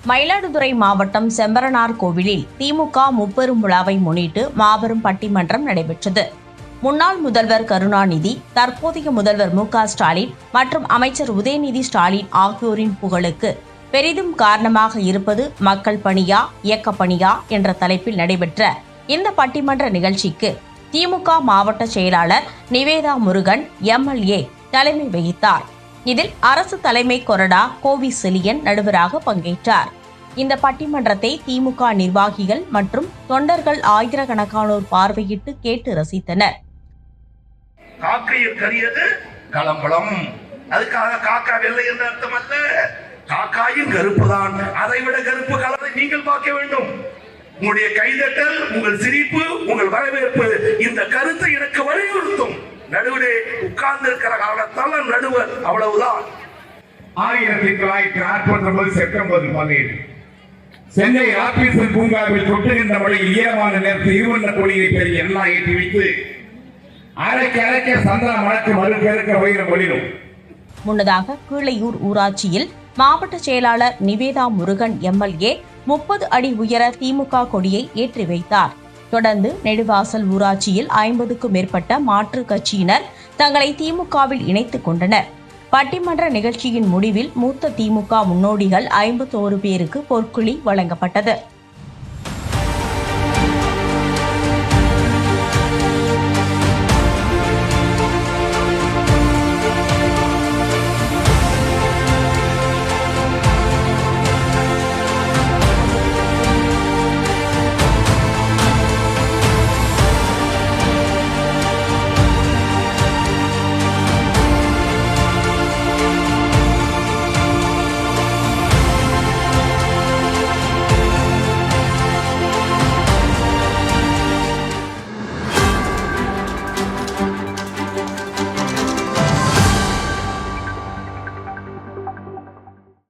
மயிலாடுதுறை மாவட்டம் செம்பரனார் கோவிலில் திமுக முப்பெரும் விழாவை முன்னிட்டு மாபெரும் பட்டிமன்றம் நடைபெற்றது. முன்னாள் முதல்வர் கருணாநிதி, தற்போதைய முதல்வர் மு.க.ஸ்டாலின் மற்றும் அமைச்சர் உதயநிதி ஸ்டாலின் ஆகியோரின் புகழுக்கு பெரிதும் காரணமாக இருப்பது மக்கள் பணியா இயக்க பணியா என்ற தலைப்பில் நடைபெற்ற இந்த பட்டிமன்ற நிகழ்ச்சிக்கு திமுக மாவட்ட செயலாளர் நிவேதா முருகன் எம்எல்ஏ தலைமை வகித்தார். இதில் அரசு தலைமை கொறடா கோவி செலியன் நடுவராக பங்கேற்றார். இந்த பட்டிமன்றத்தை திமுக நிர்வாகிகள் மற்றும் தொண்டர்கள் ஆயிரக்கணக்கானோர் பார்வையிட்டு கேட்டு ரசித்தனர். காக்கையில் கரியது களம்பலம். அதுக்காக காக்கா வெள்ளை என்ற அர்த்தம் அல்ல, காக்காயின் கருப்பு தான். அதைவிட கருப்பு கலரை நீங்கள் பார்க்க வேண்டும். உங்களுடைய கைதட்டல், உங்கள் சிரிப்பு, உங்கள் வரவேற்பு இந்த கருத்தை எனக்கு வலியுறுத்தும். நடுவிலே உட்கார்ந்து இருக்கிற காலத்தால் நடுவர், அவ்வளவுதான். 1949 செப்டம்பர் 17 சென்னை ஆபீசர் பூங்காவில் கொட்டுகின்ற மழையில் ஈரமான நேரத்தில் இருவண்ண கொடியை பெரிய எண்ணா ஏற்றி வைத்து அரைக்க சந்தன மணக்கு மறுக்க வைரம் ஒளிரும். முன்னதாக கீழையூர் ஊராட்சியில் மாவட்ட செயலாளர் நிவேதா முருகன் எம்எல்ஏ 30 அடி உயர திமுக கொடியை ஏற்றி வைத்தார். தொடர்ந்து நெடுவாசல் ஊராட்சியில் 50க்கும் மேற்பட்ட மாற்றுக் கட்சியினர் தங்களை திமுகவில் இணைத்துக் கொண்டனர். பட்டிமன்ற நிகழ்ச்சியின் முடிவில் மூத்த திமுக முன்னோடிகள் 51 பேருக்கு பொற்குழி வழங்கப்பட்டது.